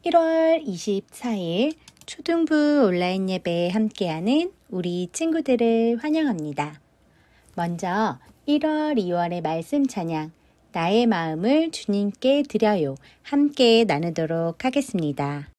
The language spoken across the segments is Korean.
1월 24일 초등부 온라인 예배에 함께하는 우리 친구들을 환영합니다. 먼저 1월, 2월의 말씀 찬양, 나의 마음을 주님께 드려요. 함께 나누도록 하겠습니다.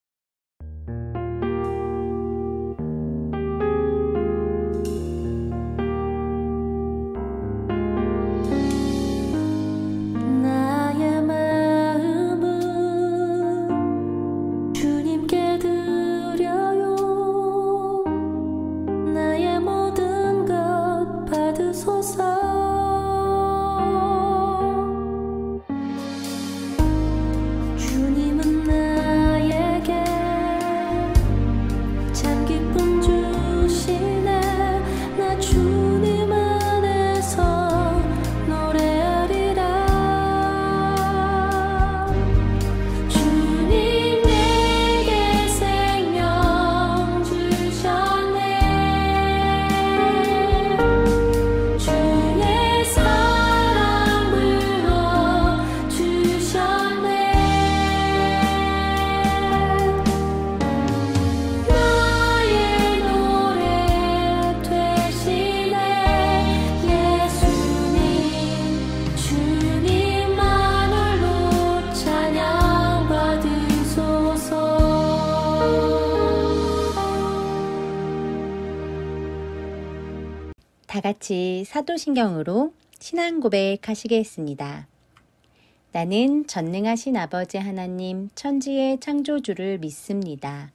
다 같이 사도신경으로 신앙 고백하시겠습니다. 나는 전능하신 아버지 하나님 천지의 창조주를 믿습니다.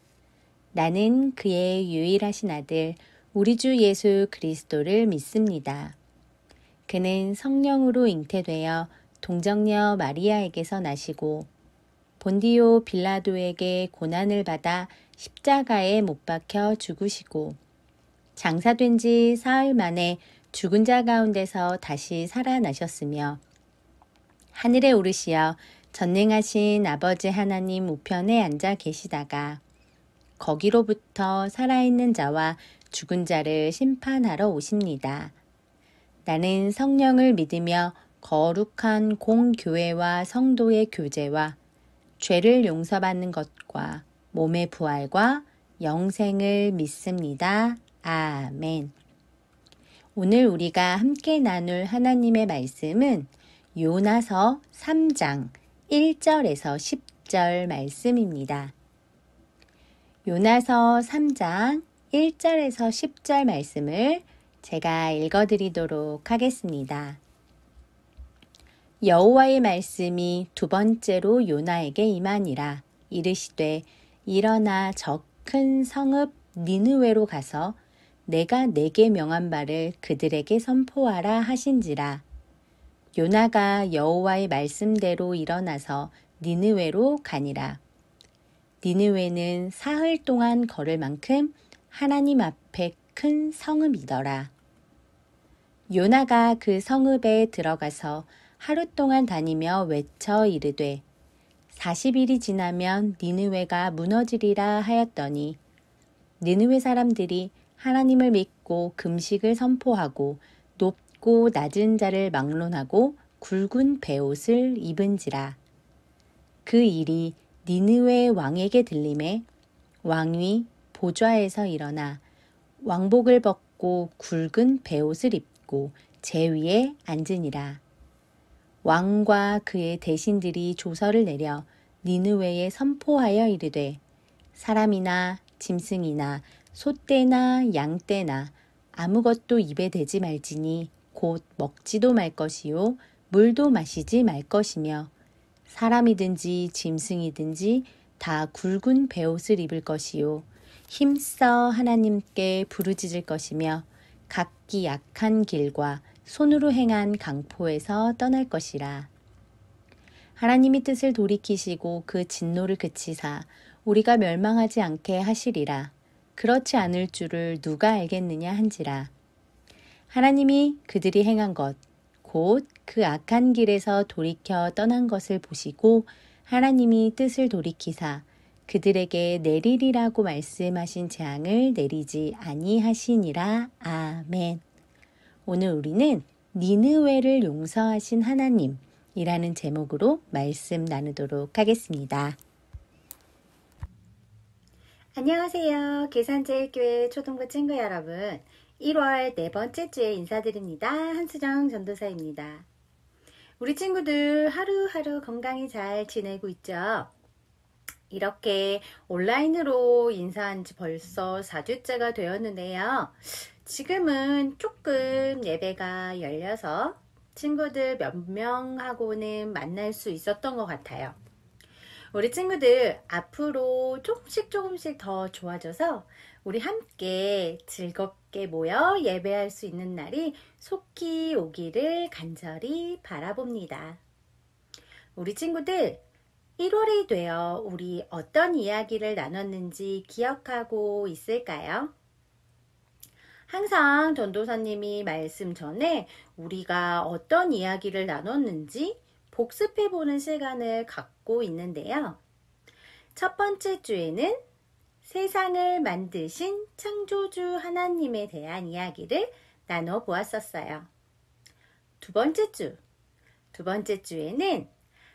나는 그의 유일하신 아들 우리 주 예수 그리스도를 믿습니다. 그는 성령으로 잉태되어 동정녀 마리아에게서 나시고 본디오 빌라도에게 고난을 받아 십자가에 못 박혀 죽으시고 장사된 지 사흘 만에 죽은 자 가운데서 다시 살아나셨으며 하늘에 오르시어 전능하신 아버지 하나님 우편에 앉아 계시다가 거기로부터 살아있는 자와 죽은 자를 심판하러 오십니다. 나는 성령을 믿으며 거룩한 공교회와 성도의 교제와 죄를 용서받는 것과 몸의 부활과 영생을 믿습니다. 아멘. 오늘 우리가 함께 나눌 하나님의 말씀은 요나서 3장 1절에서 10절 말씀입니다. 요나서 3장 1절에서 10절 말씀을 제가 읽어드리도록 하겠습니다. 여호와의 말씀이 두 번째로 요나에게 임하니라. 이르시되 일어나 저 큰 성읍 니느웨로 가서 내가 내게 명한 바를 그들에게 선포하라 하신지라. 요나가 여호와의 말씀대로 일어나서 니느웨로 가니라. 니느웨는 사흘 동안 걸을 만큼 하나님 앞에 큰 성읍이더라. 요나가 그 성읍에 들어가서 하루 동안 다니며 외쳐 이르되 40일이 지나면 니느웨가 무너지리라 하였더니 니느웨 사람들이 하나님을 믿고 금식을 선포하고 높고 낮은 자를 막론하고 굵은 베옷을 입은지라. 그 일이 니느웨 왕에게 들림에 왕이 보좌에서 일어나 왕복을 벗고 굵은 베옷을 입고 제 위에 앉으니라. 왕과 그의 대신들이 조서를 내려 니느웨에 선포하여 이르되 사람이나 짐승이나 소떼나 양떼나 아무것도 입에 대지 말지니 곧 먹지도 말 것이요 물도 마시지 말 것이며 사람이든지 짐승이든지 다 굵은 베옷을 입을 것이요 힘써 하나님께 부르짖을 것이며 각기 약한 길과 손으로 행한 강포에서 떠날 것이라. 하나님이 뜻을 돌이키시고 그 진노를 그치사 우리가 멸망하지 않게 하시리라. 그렇지 않을 줄을 누가 알겠느냐 한지라. 하나님이 그들이 행한 것, 곧 그 악한 길에서 돌이켜 떠난 것을 보시고 하나님이 뜻을 돌이키사 그들에게 내리리라고 말씀하신 재앙을 내리지 아니하시니라. 아멘. 오늘 우리는 니느웨를 용서하신 하나님이라는 제목으로 말씀 나누도록 하겠습니다. 안녕하세요. 계산제일교회 초등부 친구 여러분. 1월 네 번째 주에 인사드립니다. 한수정 전도사입니다. 우리 친구들 하루하루 건강히 잘 지내고 있죠? 이렇게 온라인으로 인사한 지 벌써 4주째가 되었는데요. 지금은 조금 예배가 열려서 친구들 몇 명하고는 만날 수 있었던 것 같아요. 우리 친구들 앞으로 조금씩 더 좋아져서 우리 함께 즐겁게 모여 예배할 수 있는 날이 속히 오기를 간절히 바라봅니다. 우리 친구들 1월이 되어 우리 어떤 이야기를 나눴는지 기억하고 있을까요? 항상 전도사님이 말씀 전에 우리가 어떤 이야기를 나눴는지 복습해보는 시간을 갖고 있는데요. 첫 번째 주에는 세상을 만드신 창조주 하나님에 대한 이야기를 나눠보았었어요. 두 번째 주에는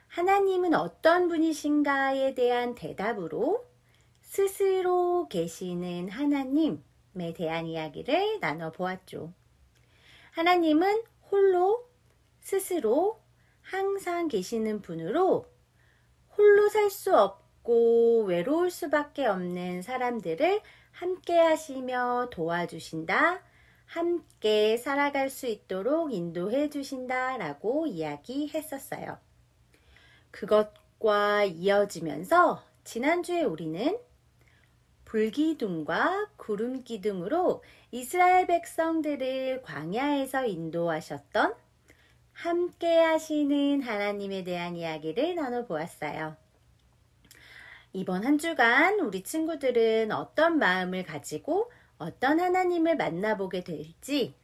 하나님은 어떤 분이신가에 대한 대답으로 스스로 계시는 하나님에 대한 이야기를 나눠보았죠. 하나님은 홀로 스스로 항상 계시는 분으로 홀로 살 수 없고 외로울 수밖에 없는 사람들을 함께 하시며 도와주신다. 함께 살아갈 수 있도록 인도해 주신다 라고 이야기했었어요. 그것과 이어지면서 지난주에 우리는 불기둥과 구름기둥으로 이스라엘 백성들을 광야에서 인도하셨던 함께 하시는 하나님에 대한 이야기를 나눠보았어요. 이번 한 주간 우리 친구들은 어떤 마음을 가지고 어떤 하나님을 만나보게 될지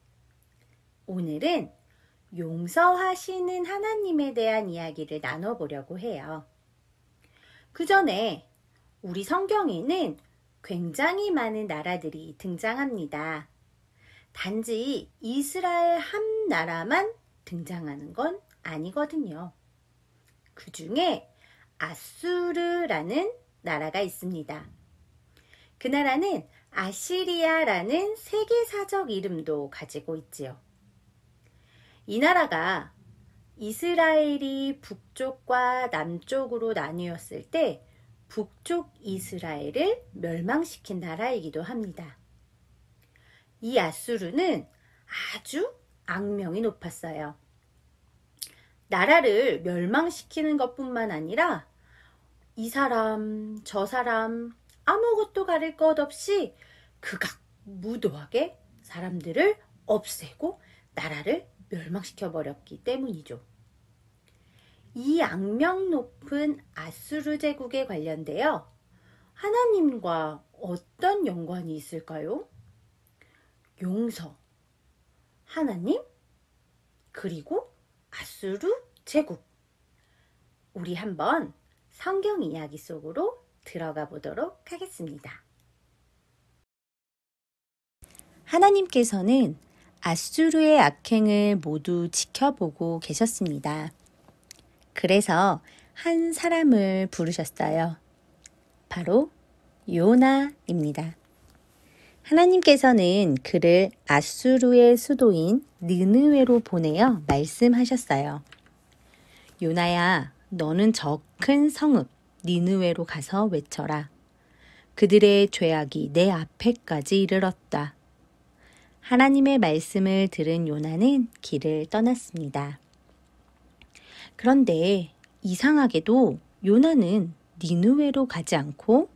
오늘은 용서하시는 하나님에 대한 이야기를 나눠보려고 해요. 그 전에 우리 성경에는 굉장히 많은 나라들이 등장합니다. 단지 이스라엘 한 나라만 등장하는 건 아니거든요. 그 중에 아수르라는 나라가 있습니다. 그 나라는 아시리아라는 세계사적 이름도 가지고 있지요. 이 나라가 이스라엘이 북쪽과 남쪽으로 나뉘었을 때 북쪽 이스라엘을 멸망시킨 나라이기도 합니다. 이 아수르는 아주 악명이 높았어요. 나라를 멸망시키는 것뿐만 아니라 이 사람, 저 사람 아무것도 가릴 것 없이 극악무도하게 사람들을 없애고 나라를 멸망시켜 버렸기 때문이죠. 이 악명 높은 아수르 제국에 관련되어 하나님과 어떤 연관이 있을까요? 용서, 하나님, 그리고 아수르 제국. 우리 한번 성경 이야기 속으로 들어가 보도록 하겠습니다. 하나님께서는 아수르의 악행을 모두 지켜보고 계셨습니다. 그래서 한 사람을 부르셨어요. 바로 요나입니다. 하나님께서는 그를 아수르의 수도인 느느웨로 보내어 말씀하셨어요. 요나야, 너는 저 큰 성읍 니느웨로 가서 외쳐라. 그들의 죄악이 내 앞에까지 이르렀다. 하나님의 말씀을 들은 요나는 길을 떠났습니다. 그런데 이상하게도 요나는 니느웨로 가지 않고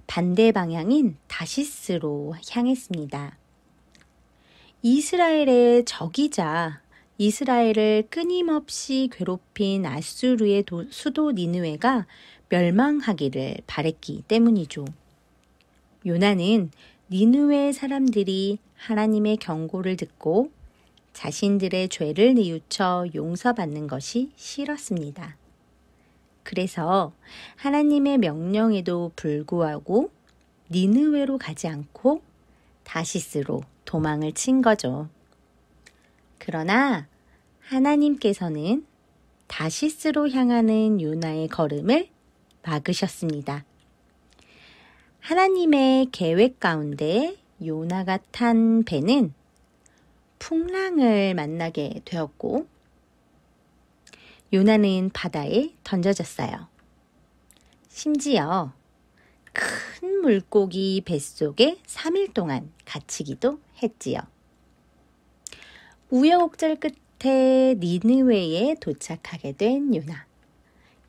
반대 방향인 다시스로 향했습니다. 이스라엘의 적이자 이스라엘을 끊임없이 괴롭힌 아수르의 수도 니느웨가 멸망하기를 바랬기 때문이죠. 요나는 니느웨 사람들이 하나님의 경고를 듣고 자신들의 죄를 뉘우쳐 용서받는 것이 싫었습니다. 그래서 하나님의 명령에도 불구하고 니느웨로 가지 않고 다시스로 도망을 친 거죠. 그러나 하나님께서는 다시스로 향하는 요나의 걸음을 막으셨습니다. 하나님의 계획 가운데 요나가 탄 배는 풍랑을 만나게 되었고 요나는 바다에 던져졌어요. 심지어 큰 물고기 뱃속에 3일 동안 갇히기도 했지요. 우여곡절 끝에 니느웨에 도착하게 된 요나.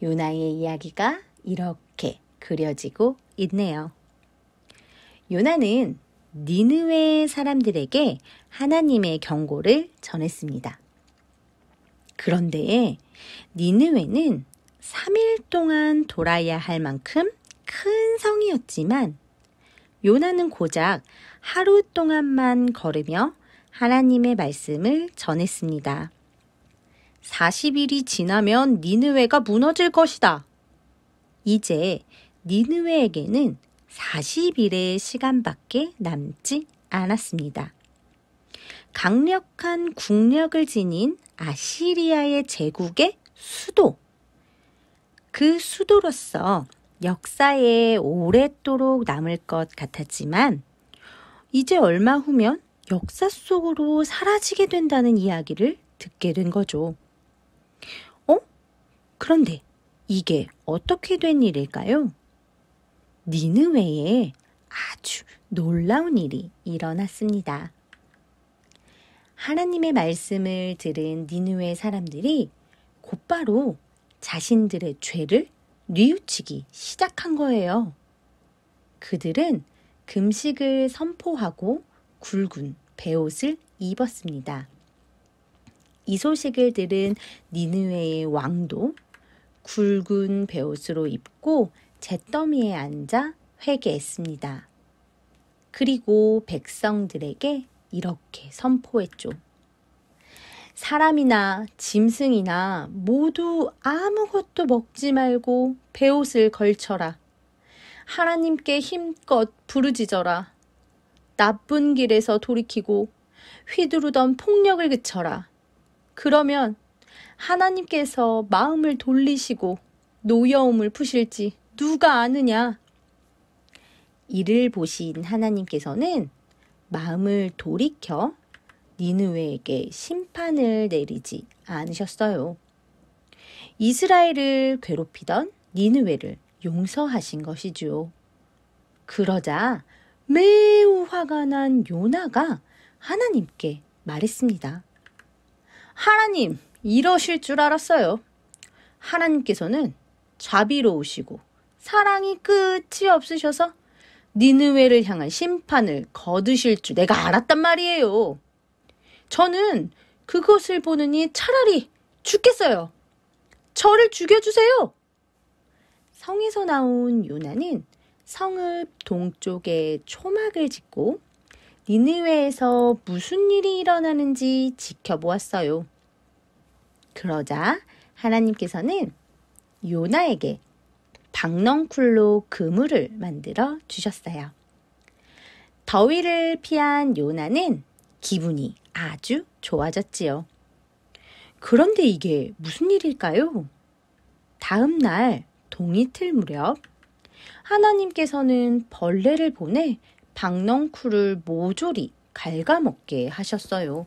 요나의 이야기가 이렇게 그려지고 있네요. 요나는 니느웨 사람들에게 하나님의 경고를 전했습니다. 그런데 니느웨는 3일 동안 돌아야 할 만큼 큰 성이었지만 요나는 고작 하루 동안만 걸으며 하나님의 말씀을 전했습니다. 40일이 지나면 니느웨가 무너질 것이다. 이제 니느웨에게는 40일의 시간밖에 남지 않았습니다. 강력한 국력을 지닌 아시리아의 제국의 수도. 그 수도로서 역사에 오랫도록 남을 것 같았지만 이제 얼마 후면 역사 속으로 사라지게 된다는 이야기를 듣게 된 거죠. 그런데 이게 어떻게 된 일일까요? 니느웨에 아주 놀라운 일이 일어났습니다. 하나님의 말씀을 들은 니느웨 사람들이 곧바로 자신들의 죄를 뉘우치기 시작한 거예요. 그들은 금식을 선포하고 굵은 베옷을 입었습니다. 이 소식을 들은 니느웨의 왕도 굵은 베옷으로 입고 잿더미에 앉아 회개했습니다. 그리고 백성들에게 이렇게 선포했죠. 사람이나 짐승이나 모두 아무것도 먹지 말고 베옷을 걸쳐라. 하나님께 힘껏 부르짖어라. 나쁜 길에서 돌이키고 휘두르던 폭력을 그쳐라. 그러면 하나님께서 마음을 돌리시고 노여움을 푸실지 누가 아느냐. 이를 보신 하나님께서는 마음을 돌이켜 니느웨에게 심판을 내리지 않으셨어요. 이스라엘을 괴롭히던 니느웨를 용서하신 것이죠. 그러자 매우 화가 난 요나가 하나님께 말했습니다. 하나님, 이러실 줄 알았어요. 하나님께서는 자비로우시고 사랑이 끝이 없으셔서 니느웨를 향한 심판을 거두실 줄 내가 알았단 말이에요. 저는 그것을 보느니 차라리 죽겠어요. 저를 죽여주세요. 성에서 나온 요나는 성읍 동쪽에 초막을 짓고 니느웨에서 무슨 일이 일어나는지 지켜보았어요. 그러자 하나님께서는 요나에게 박넝쿨로 그물을 만들어 주셨어요. 더위를 피한 요나는 기분이 아주 좋아졌지요. 그런데 이게 무슨 일일까요? 다음 날 동이틀 무렵 하나님께서는 벌레를 보내 박넝쿨을 모조리 갉아먹게 하셨어요.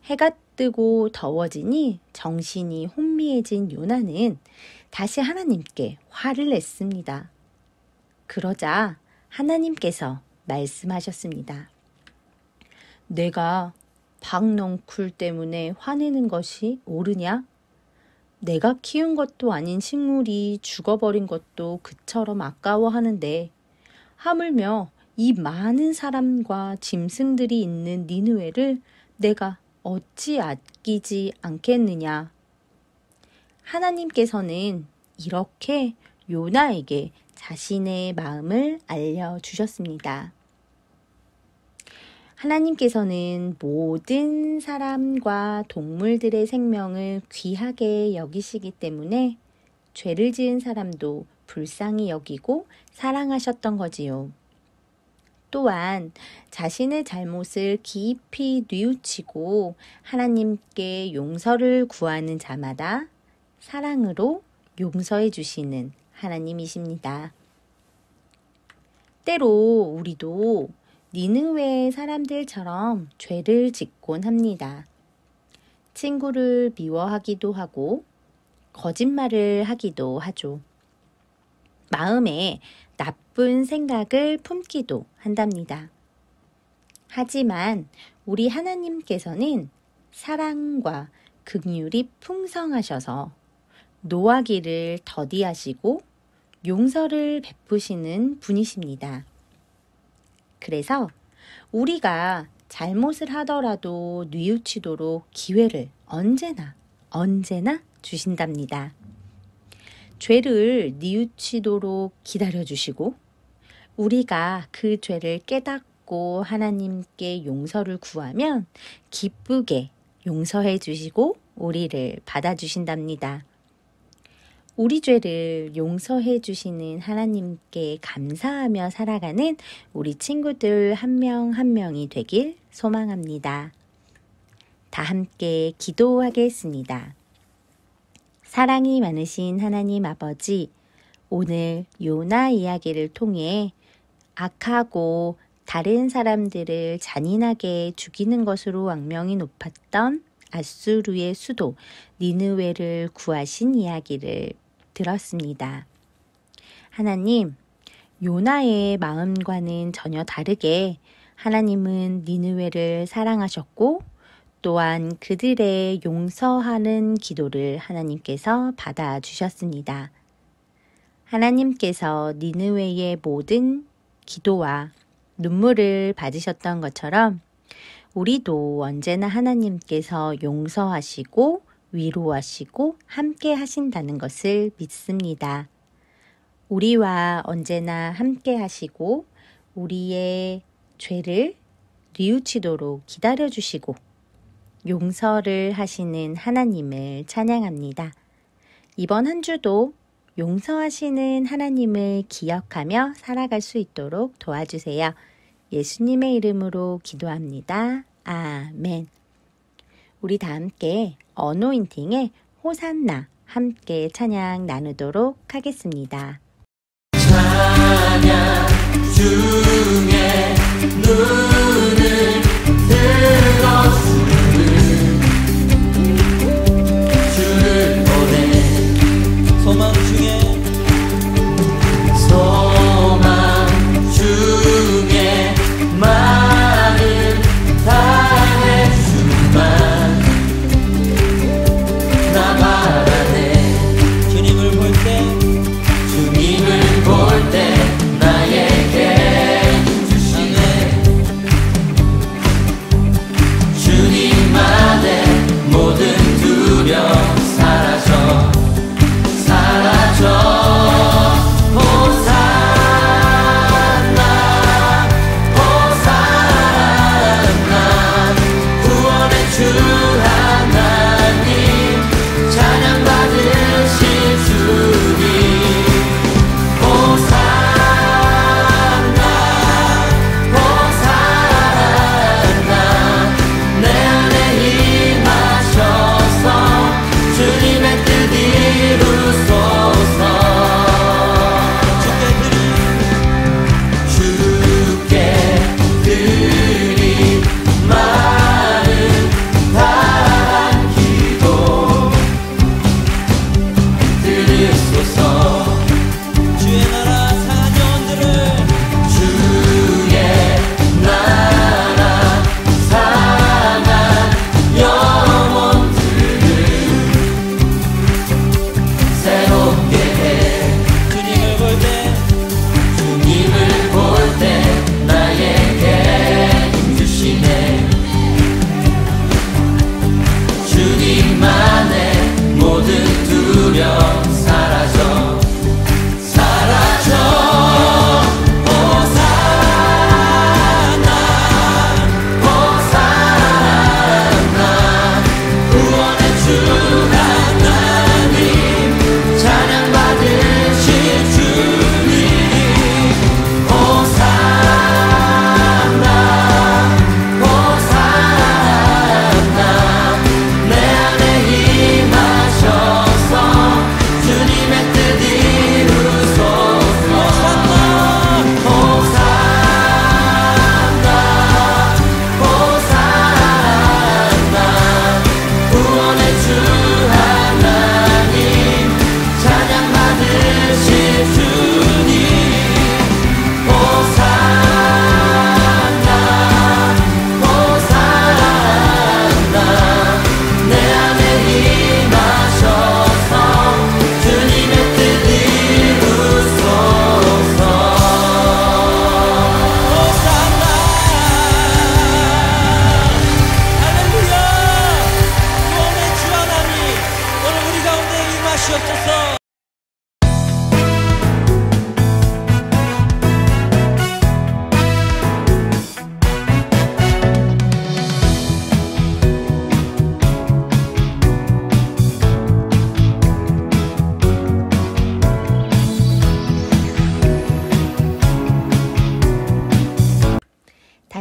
해가 뜨고 더워지니 정신이 혼미해진 요나는 다시 하나님께 화를 냈습니다. 그러자 하나님께서 말씀하셨습니다. 내가 박넝쿨 때문에 화내는 것이 옳으냐? 내가 키운 것도 아닌 식물이 죽어버린 것도 그처럼 아까워하는데 하물며 이 많은 사람과 짐승들이 있는 니느웨를 내가 어찌 아끼지 않겠느냐. 하나님께서는 이렇게 요나에게 자신의 마음을 알려주셨습니다. 하나님께서는 모든 사람과 동물들의 생명을 귀하게 여기시기 때문에 죄를 지은 사람도 불쌍히 여기고 사랑하셨던 거지요. 또한 자신의 잘못을 깊이 뉘우치고 하나님께 용서를 구하는 자마다 사랑으로 용서해 주시는 하나님이십니다. 때로 우리도 니느웨 사람들처럼 죄를 짓곤 합니다. 친구를 미워하기도 하고 거짓말을 하기도 하죠. 마음에 나쁜 생각을 품기도 한답니다. 하지만 우리 하나님께서는 사랑과 긍휼이 풍성하셔서 노하기를 더디하시고 용서를 베푸시는 분이십니다. 그래서 우리가 잘못을 하더라도 뉘우치도록 기회를 언제나 주신답니다. 죄를 뉘우치도록 기다려주시고 우리가 그 죄를 깨닫고 하나님께 용서를 구하면 기쁘게 용서해 주시고 우리를 받아주신답니다. 우리 죄를 용서해 주시는 하나님께 감사하며 살아가는 우리 친구들 한 명 한 명이 되길 소망합니다. 다 함께 기도하겠습니다. 사랑이 많으신 하나님 아버지, 오늘 요나 이야기를 통해 악하고 다른 사람들을 잔인하게 죽이는 것으로 악명이 높았던 아수르의 수도 니느웨를 구하신 이야기를 들었습니다. 하나님, 요나의 마음과는 전혀 다르게 하나님은 니느웨를 사랑하셨고 또한 그들의 용서하는 기도를 하나님께서 받아주셨습니다. 하나님께서 니느웨의 모든 기도와 눈물을 받으셨던 것처럼 우리도 언제나 하나님께서 용서하시고 위로하시고 함께 하신다는 것을 믿습니다. 우리와 언제나 함께 하시고 우리의 죄를 뉘우치도록 기다려주시고 용서를 하시는 하나님을 찬양합니다. 이번 한 주도 용서하시는 하나님을 기억하며 살아갈 수 있도록 도와주세요. 예수님의 이름으로 기도합니다. 아멘. 우리 다 함께 어노인팅의 호산나 함께 찬양 나누도록 하겠습니다. 찬양 중에 눈을 들었으니 주를 보내 소망 중에 마음을 다해 주만 나 바라네 주님을 볼 때 나에게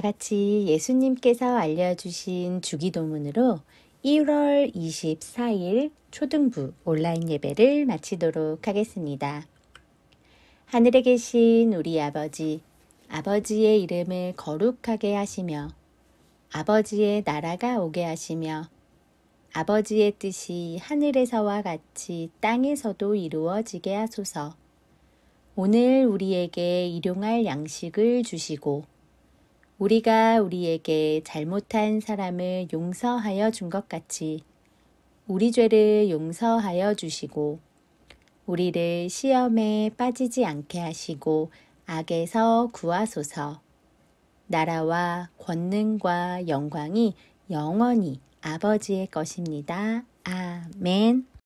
다 같이 예수님께서 알려주신 주기도문으로 1월 24일 초등부 온라인 예배를 마치도록 하겠습니다. 하늘에 계신 우리 아버지, 아버지의 이름을 거룩하게 하시며 아버지의 나라가 오게 하시며 아버지의 뜻이 하늘에서와 같이 땅에서도 이루어지게 하소서. 오늘 우리에게 일용할 양식을 주시고 우리가 우리에게 잘못한 사람을 용서하여 준 것 같이 우리 죄를 용서하여 주시고 우리를 시험에 빠지지 않게 하시고 악에서 구하소서. 나라와 권능과 영광이 영원히 아버지의 것입니다. 아멘.